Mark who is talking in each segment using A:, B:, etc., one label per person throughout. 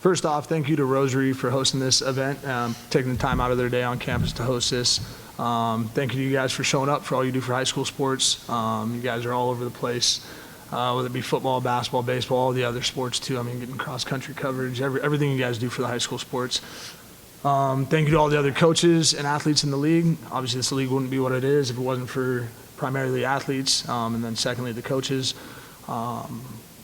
A: First off, thank you to Rosary for hosting this event, taking the time out of their day on campus to host this. Thank you to you guys for showing up, for all you do for high school sports. You guys are all over the place, whether it be football, basketball, baseball, all the other sports too. I mean, getting cross-country coverage, everything you guys do for the high school sports. Thank you to all the other coaches and athletes in the league. Obviously, this league wouldn't be what it is if it wasn't for primarily athletes, and then secondly, the coaches.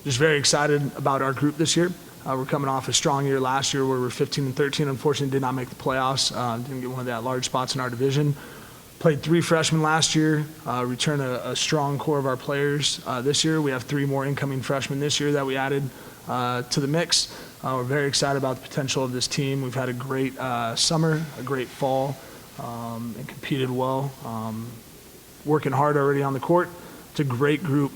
A: Just very excited about our group this year. We're coming off a strong year last year where we were 15-13. Unfortunately, did not make the playoffs. Didn't get one of the large spots in our division. Played 3 freshmen last year. Returned a strong core of our players this year. We have 3 more incoming freshmen this year that we added to the mix. We're very excited about the potential of this team. We've had a great summer, a great fall, and competed well. Working hard already on the court. It's a great group.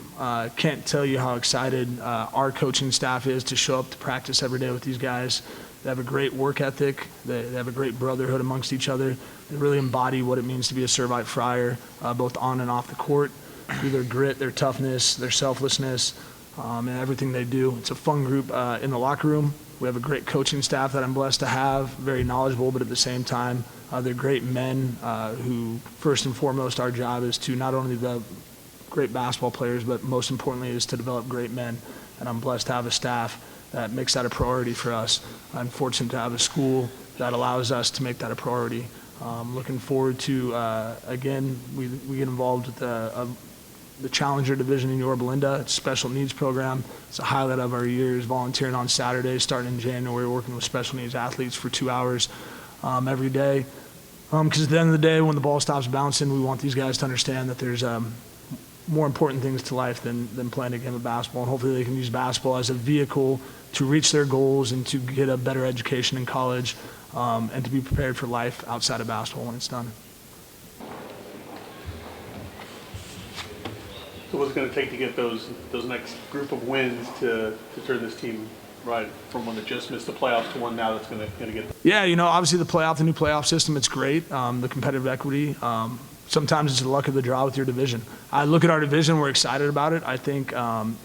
A: Can't tell you how excited our coaching staff is to show up to practice every day with these guys. They have a great work ethic. They have a great brotherhood amongst each other. They really embody what it means to be a Servite Friar, both on and off the court, through their grit, their toughness, their selflessness, and everything they do. It's a fun group in the locker room. We have a great coaching staff that I'm blessed to have, very knowledgeable, but at the same time, they're great men who, first and foremost, our job is to not only develop great basketball players, but most importantly is to develop great men. And I'm blessed to have a staff that makes that a priority for us. I'm fortunate to have a school that allows us to make that a priority. Looking forward to, again, we get involved with the Challenger Division in Yorba Linda. It's a special needs program. It's a highlight of our years, volunteering on Saturdays, starting in January, working with special needs athletes for 2 hours every day. Because at the end of the day, when the ball stops bouncing, we want these guys to understand that there's more important things to life than playing a game of basketball. And hopefully they can use basketball as a vehicle to reach their goals and to get a better education in college and to be prepared for life outside of basketball when it's done.
B: So what's it going to take to get those next group of wins to turn this team right from one that just missed the playoffs to one now that's going to get?
A: Yeah, you know, obviously the new playoff system, it's great. The competitive equity. Sometimes it's the luck of the draw with your division. I look at our division, we're excited about it. I think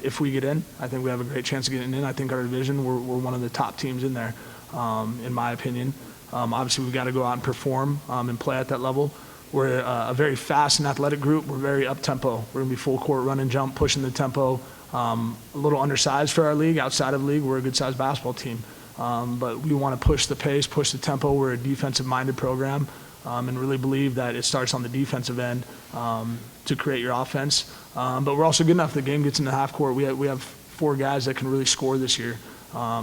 A: if we get in, I think we have a great chance of getting in. I think our division, we're one of the top teams in there, in my opinion. Obviously, we've got to go out and perform and play at that level. We're a very fast and athletic group. We're very up-tempo. We're going to be full court, run and jump, pushing the tempo. A little undersized for our league. Outside of the league, we're a good-sized basketball team. But we want to push the pace, push the tempo. We're a defensive-minded program. And really believe that it starts on the defensive end to create your offense. But we're also good enough the game gets into half court. We have 4 guys that can really score this year,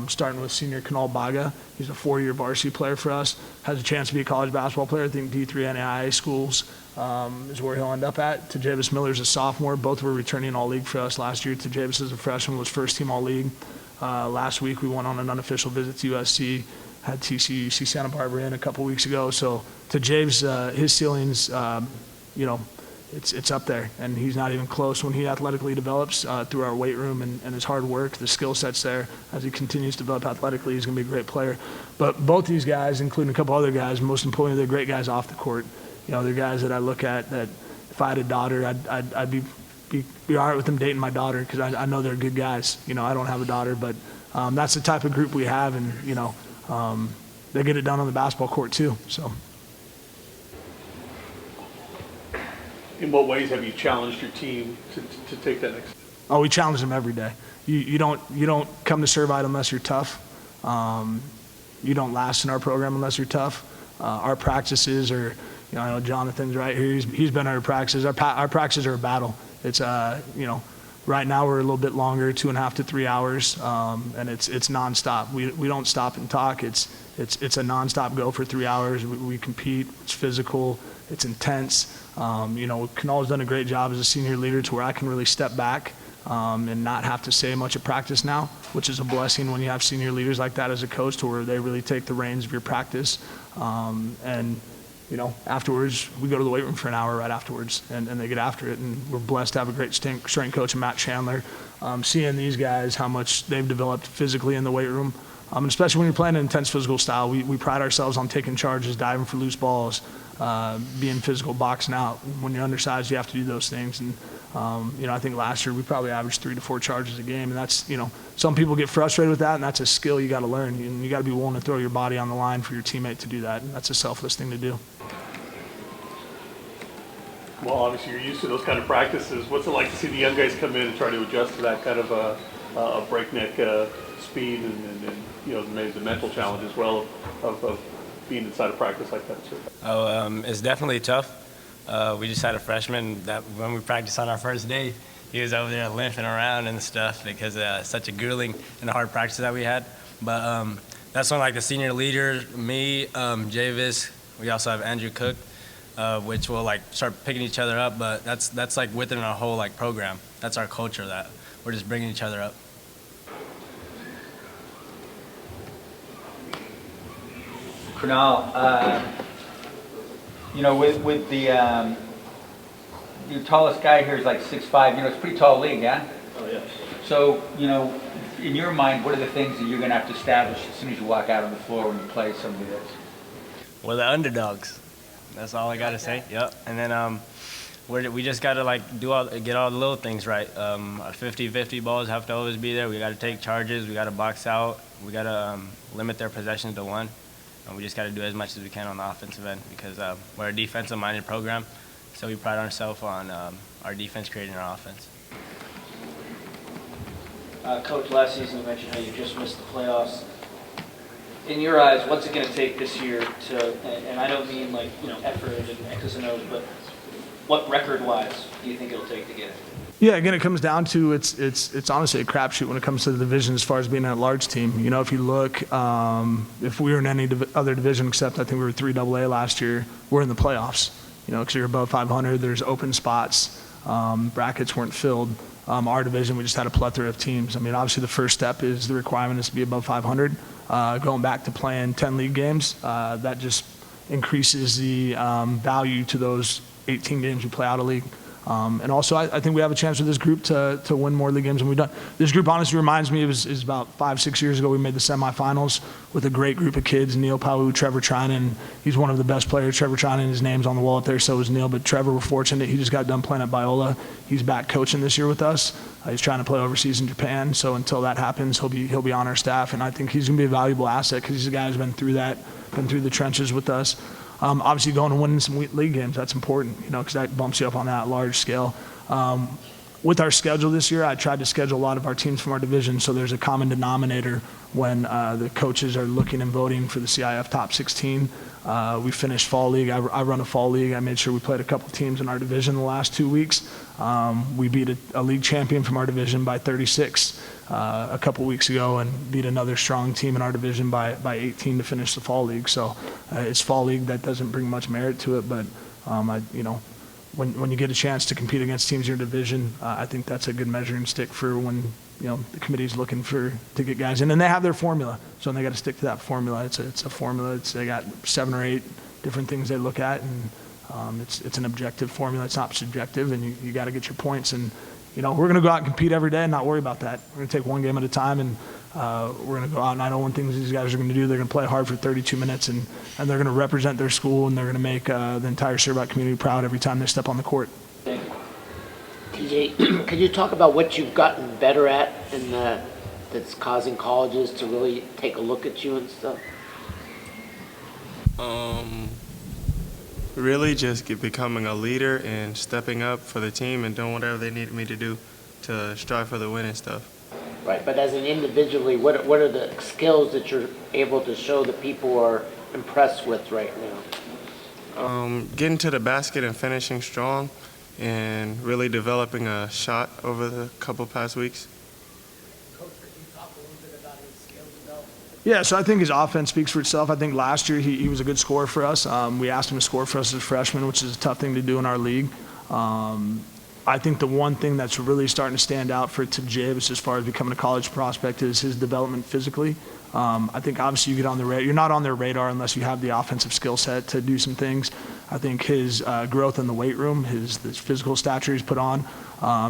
A: starting with senior Kunal Bagga. He's a 4-year varsity player for us, has a chance to be a college basketball player. I think D3 NAIA schools is where he'll end up at. Tajavis Miller's a sophomore. Both were returning all-league for us last year. Tajavis is a freshman, was first-team all-league. Last week we went on an unofficial visit to USC. Had TCU, UC Santa Barbara in a couple weeks ago. So to James, his ceiling's, you know, it's up there, and he's not even close when he athletically develops through our weight room and his hard work. The skill set's there. As he continues to develop athletically, he's going to be a great player. But both these guys, including a couple other guys, most importantly, they're great guys off the court. You know, they're guys that I look at that if I had a daughter, I'd be all right with them dating my daughter because I know they're good guys. You know, I don't have a daughter, but that's the type of group we have, and, you know, they get it done on the basketball court too. So,
B: in what ways have you challenged your team to take that next step?
A: Oh, we challenge them every day. You don't come to Servite unless you're tough. You don't last in our program unless you're tough. Our practices are, you know, I know Jonathan's right here. He's been at our practices. Our practices are a battle. It's you know. Right now we're a little bit longer, 2.5 to 3 hours, and it's nonstop. We don't stop and talk. It's a nonstop go for 3 hours. We compete. It's physical. It's intense. You know, Kunal's done a great job as a senior leader to where I can really step back and not have to say much at practice now, which is a blessing when you have senior leaders like that as a coach, to where they really take the reins of your practice. And you know, afterwards, we go to the weight room for an hour right afterwards, and they get after it. And we're blessed to have a great strength coach in Matt Chandler. Seeing these guys, how much they've developed physically in the weight room, and especially when you're playing an intense physical style, we pride ourselves on taking charges, diving for loose balls, being physical, boxing out. When you're undersized, you have to do those things. And I think last year we probably averaged 3 to 4 charges a game, and that's, some people get frustrated with that, and that's a skill you got to learn. You got to be willing to throw your body on the line for your teammate to do that, and that's a selfless thing to do.
B: Well, obviously you're used to those kind of practices. What's it like to see the young guys come in and try to adjust to that kind of a breakneck speed and maybe the mental challenge as well of being inside a practice like that?
C: It's definitely tough. We just had a freshman that when we practiced on our first day, he was over there limping around and stuff because such a grueling and hard practice that we had. But that's when like the senior leaders, me, Tajavis, we also have Andrew Cook, which will like start picking each other up. But that's like within our whole like program. That's our culture, that we're just bringing each other up.
D: Kunal, with the your tallest guy here is like 6'5", it's a pretty tall league, yeah?
B: Oh, yeah.
D: So, in your mind, what are the things that you're going to have to establish as soon as you walk out on the floor when you play somebody that's...
C: We're the underdogs. That's all I got to say. Yep. And then we just got to get all the little things right. Our 50-50 balls have to always be there. We got to take charges. We got to box out. We got to limit their possessions to 1. And we just got to do as much as we can on the offensive end because we're a defensive-minded program, so we pride ourselves on our defense creating our offense.
E: Coach, last season you mentioned how you just missed the playoffs. In your eyes, what's it going to take this year to, and I don't mean effort and X's and O's, but what record-wise do you think it'll take to get it?
A: Yeah, again, it comes down to it's honestly a crapshoot when it comes to the division as far as being a large team. If you look, if we were in any other division except I think we were 3AA last year, we're in the playoffs. Because you're above 500, there's open spots, brackets weren't filled. Our division, we just had a plethora of teams. Obviously the first step is the requirement is to be above 500. Going back to playing 10 league games, that just increases the value to those 18 games we play out of league. And also, I think we have a chance with this group to win more league games than we've done. This group honestly reminds me is about 5-6 years ago we made the semifinals with a great group of kids, Neil Pawu, Trevor Trinan. He's one of the best players. Trevor Trinan, his name's on the wall up there, so is Neil. But Trevor, we're fortunate. He just got done playing at Biola. He's back coaching this year with us. He's trying to play overseas in Japan. So until that happens, he'll be on our staff. And I think he's going to be a valuable asset because he's a guy who's been through the trenches with us. Obviously going and winning some league games, that's important, because that bumps you up on that large scale. With our schedule this year, I tried to schedule a lot of our teams from our division so there's a common denominator when the coaches are looking and voting for the CIF top 16. We finished fall league. I run a fall league. I made sure we played a couple teams in our division the last 2 weeks. We beat a league champion from our division by 36 a couple weeks ago and beat another strong team in our division by 18 to finish the fall league. So it's fall league that doesn't bring much merit to it, but when you get a chance to compete against teams in your division, I think that's a good measuring stick for when the committee's looking to get guys in, and they have their formula, so they got to stick to that formula. It's a formula. They got 7 or 8 different things they look at, and it's an objective formula. It's not subjective, and you got to get your points. And we're going to go out and compete every day and not worry about that. We're going to take one game at a time, and we're going to go out. And I know one thing these guys are going to do. They're going to play hard for 32 minutes, and they're going to represent their school, and they're going to make the entire Servite community proud every time they step on the court.
E: Thank you.
F: TJ, could you talk about what you've gotten better at and that's causing colleges to really take a look at you and stuff?
G: Really just becoming a leader and stepping up for the team and doing whatever they need me to do to strive for the win and stuff.
F: Right, but as an individually, what are the skills that you're able to show that people are impressed with right now?
G: Getting to the basket and finishing strong and really developing a shot over the couple past weeks.
F: Coach, could you talk a little bit about his skills development?
A: Yeah, so I think his offense speaks for itself. I think last year he was a good scorer for us. We asked him to score for us as a freshman, which is a tough thing to do in our league. I think the one thing that's really starting to stand out for Tajavis as far as becoming a college prospect is his development physically. I think obviously you get on the radar. You're not on their radar unless you have the offensive skill set to do some things. I think his growth in the weight room, his physical stature he's put on.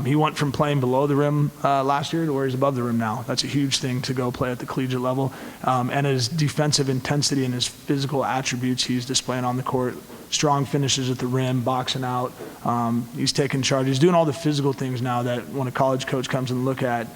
A: He went from playing below the rim last year to where he's above the rim now. That's a huge thing to go play at the collegiate level. And his defensive intensity and his physical attributes he's displaying on the court strong finishes at the rim, boxing out. He's taking charge. He's doing all the physical things now that when a college coach comes and look at,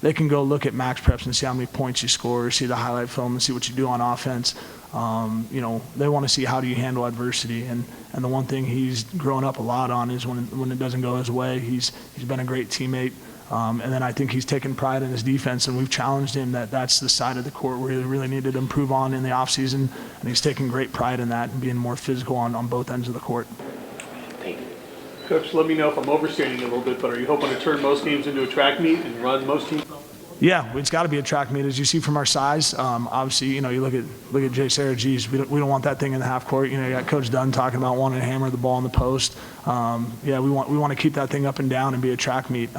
A: they can go look at max preps and see how many points you score, see the highlight film and see what you do on offense. They want to see how do you handle adversity. And the one thing he's grown up a lot on is when it doesn't go his way, he's been a great teammate. And then I think he's taken pride in his defense, and we've challenged him that's the side of the court where he really needed to improve on in the offseason, and he's taken great pride in that and being more physical on both ends of the court.
F: Thank you.
B: Coach, let me know if I'm overstating a little bit, but are you hoping to turn most games into a track meet and run most teams?
A: Yeah, it's got to be a track meet, as you see from our size. Obviously, you look at Jay Saragees. We don't want that thing in the half court. You got Coach Dunn talking about wanting to hammer the ball in the post. We want to keep that thing up and down and be a track meet.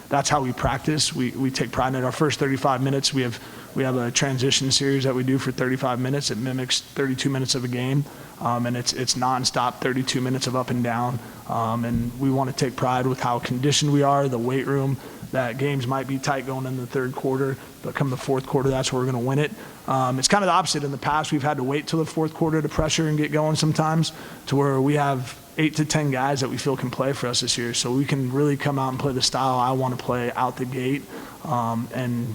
A: That's how we practice. We take pride in it. Our first 35 minutes, we have a transition series that we do for 35 minutes. It mimics 32 minutes of a game, and it's nonstop 32 minutes of up and down. And we want to take pride with how conditioned we are, the weight room. That games might be tight going in the third quarter, but come the fourth quarter, that's where we're going to win it. It's kind of the opposite. In the past, we've had to wait till the fourth quarter to pressure and get going sometimes, to where we have 8 to 10 guys that we feel can play for us this year. So we can really come out and play the style I want to play out the gate. It's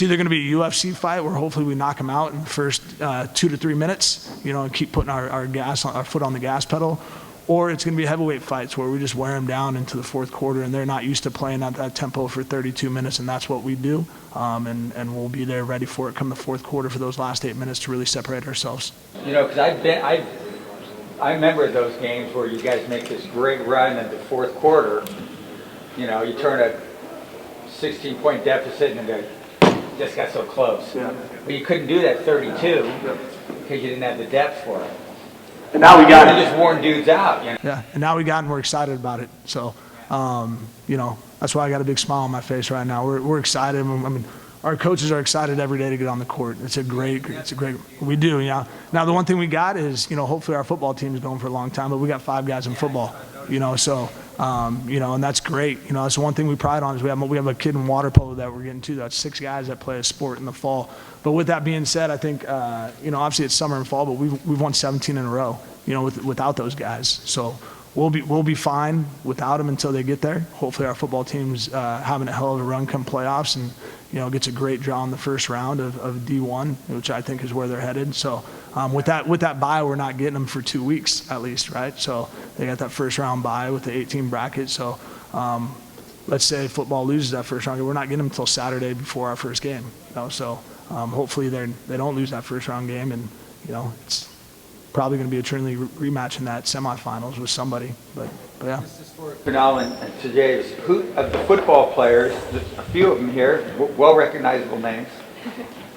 A: either going to be a UFC fight where hopefully we knock them out in the first 2 to 3 minutes, and keep putting our foot on the gas pedal, or it's going to be heavyweight fights where we just wear them down into the fourth quarter, and they're not used to playing at that tempo for 32 minutes, and that's what we do. And we'll be there ready for it come the fourth quarter for those last 8 minutes to really separate ourselves.
D: Because I remember those games where you guys make this great run in the fourth quarter. You turn a 16-point deficit and go, just got so close.
A: Yeah.
D: But you couldn't do that 32 because you didn't have the depth for it.
A: And now we got
D: You just worn dudes out.
A: Yeah, and now we got and we're excited about it. So, that's why I got a big smile on my face right now. We're excited. I mean, our coaches are excited every day to get on the court. It's a great. We do, yeah. Now the one thing we got is, hopefully our football team is going for a long time, but we got 5 guys in football. So, and that's great. That's the one thing we pride on is we have a kid in water polo that we're getting to. That's 6 guys that play a sport in the fall. But with that being said, I think, obviously it's summer and fall, but we've won 17 in a row, without those guys. So we'll be fine without them until they get there. Hopefully our football team's having a hell of a run come playoffs and, gets a great draw in the first round of D1, which I think is where they're headed. So with that bye, we're not getting them for 2 weeks at least, right? So they got that first round bye with the 18 bracket. So let's say football loses that first round, we're not getting them until Saturday before our first game. So hopefully they don't lose that first round game, and it's probably going to be a Trinity rematch in that semifinals with somebody. But yeah.
D: Kunal and Tajavis, who of the football players, a few of them here, well recognizable names,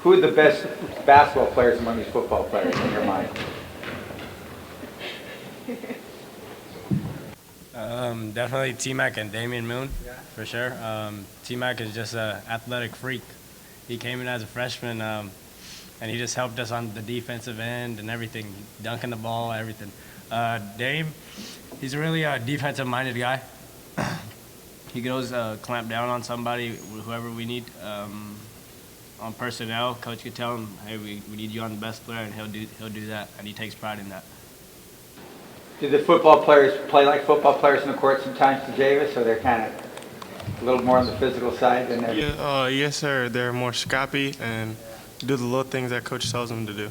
D: who are the best basketball players among these football players in your mind?
C: Definitely T-Mac and Damian Moon, for sure. T-Mac is just an athletic freak. He came in as a freshman, and he just helped us on the defensive end and everything, dunking the ball, everything. Dame, he's a really defensive-minded guy. He can always clamp down on somebody, whoever we need. On personnel, coach could tell him, hey, we need you on the best player, and he'll do that, and he takes pride in that.
D: Do the football players play like football players in the court sometimes, Tajavis, or they're kind of a little more on the physical side than they're...
G: Yes, sir. They're more scrappy and do the little things that coach tells them to do.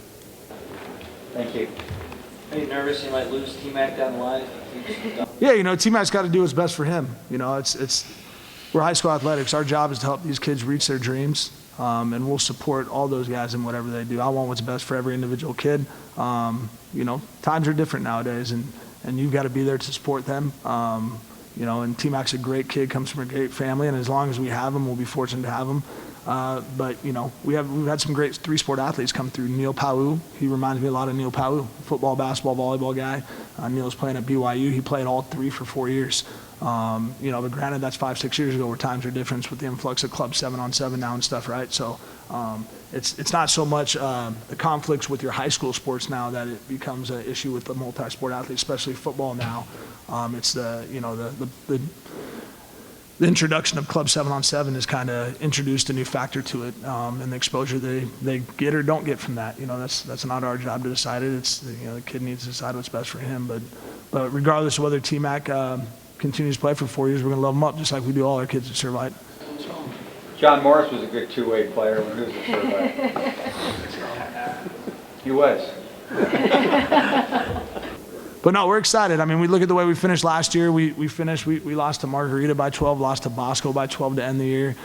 D: Thank you.
E: Are you nervous you might lose T-Mac down the line?
A: Yeah, T-Mac's got to do what's best for him. We're high school athletics. Our job is to help these kids reach their dreams, and we'll support all those guys in whatever they do. I want what's best for every individual kid. Times are different nowadays, and you've got to be there to support them. And T-Mac's a great kid, comes from a great family, and as long as we have him, we'll be fortunate to have him. But we've had some great 3-sport athletes come through. Neil Pau, he reminds me a lot of Neil Pau, football, basketball, volleyball guy. Neil's playing at BYU. He played all 3 for 4 years. But granted, that's 5-6 years ago where times are different with the influx of club 7-on-7 now and stuff, right? So it's not so much the conflicts with your high school sports now that it becomes an issue with the multi-sport athletes, especially football now. It's the the introduction of Club 7-on-7 has kind of introduced a new factor to it, and the exposure they get or don't get from that. That's not our job to decide it. It's the kid needs to decide what's best for him. But regardless of whether T-Mac continues to play for 4 years, we're going to love him up just like we do all our kids at Servite.
D: John Morris was a good two-way player when he was at Servite. He was.
A: But no, we're excited. I mean, we look at the way we finished last year. We lost to Margarita by 12, lost to Bosco by 12 to end the year.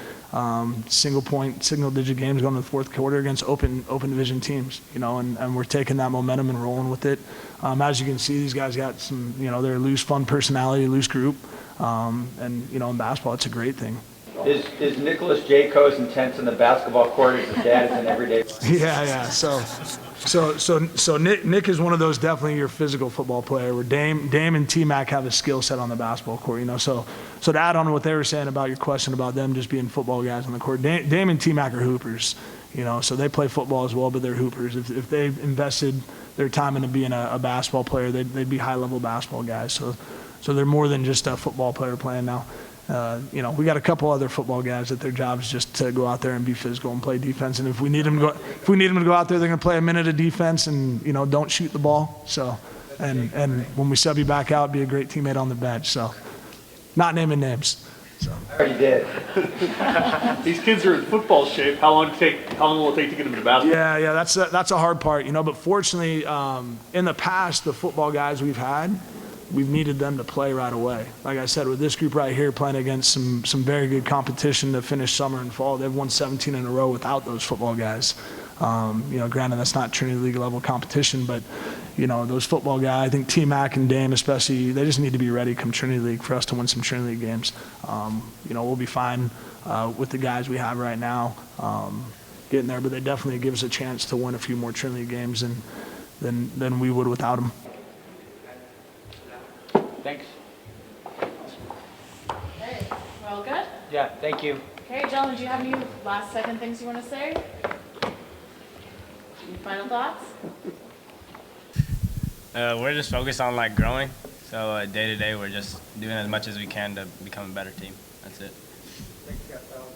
A: Single-digit games going to the fourth quarter against open division teams, and we're taking that momentum and rolling with it. As you can see, these guys got some, they're a loose, fun personality, loose group, and in basketball, it's a great thing.
D: Is Nicholas Jayco as intense in the basketball court as his dad is in everyday life?
A: Yeah. So Nick is one of those, definitely your physical football player, where Dame and T-Mac have a skill set on the basketball court, So to add on to what they were saying about your question about them just being football guys on the court, Dame and T-Mac are hoopers, So they play football as well, but they're hoopers. If they invested their time into being a basketball player, they'd be high-level basketball guys. So they're more than just a football player playing now. We got a couple other football guys that their job is just to go out there and be physical and play defense. And if we need them to go out there, they're going to play a minute of defense and don't shoot the ball. So, and when we sub you back out, be a great teammate on the bench. So, not naming names. So.
D: I already did.
B: These kids are in football shape. How long will it take to get them into basketball?
A: Yeah, that's a hard part, But fortunately, in the past, the football guys we've had, we've needed them to play right away. Like I said, with this group right here playing against some very good competition to finish summer and fall, they've won 17 in a row without those football guys. Granted, that's not Trinity League level competition, but those football guys, I think T-Mac and Dame especially, they just need to be ready come Trinity League for us to win some Trinity League games. We'll be fine with the guys we have right now getting there, but they definitely give us a chance to win a few more Trinity League games than we would without them.
D: Thanks.
H: Okay, we're all good?
D: Yeah, thank you.
H: Okay, gentlemen, do you have any last second things you want to say? Any final thoughts?
C: We're just focused on growing. So day to day, we're just doing as much as we can to become a better team. That's it.
D: Thanks, fellas.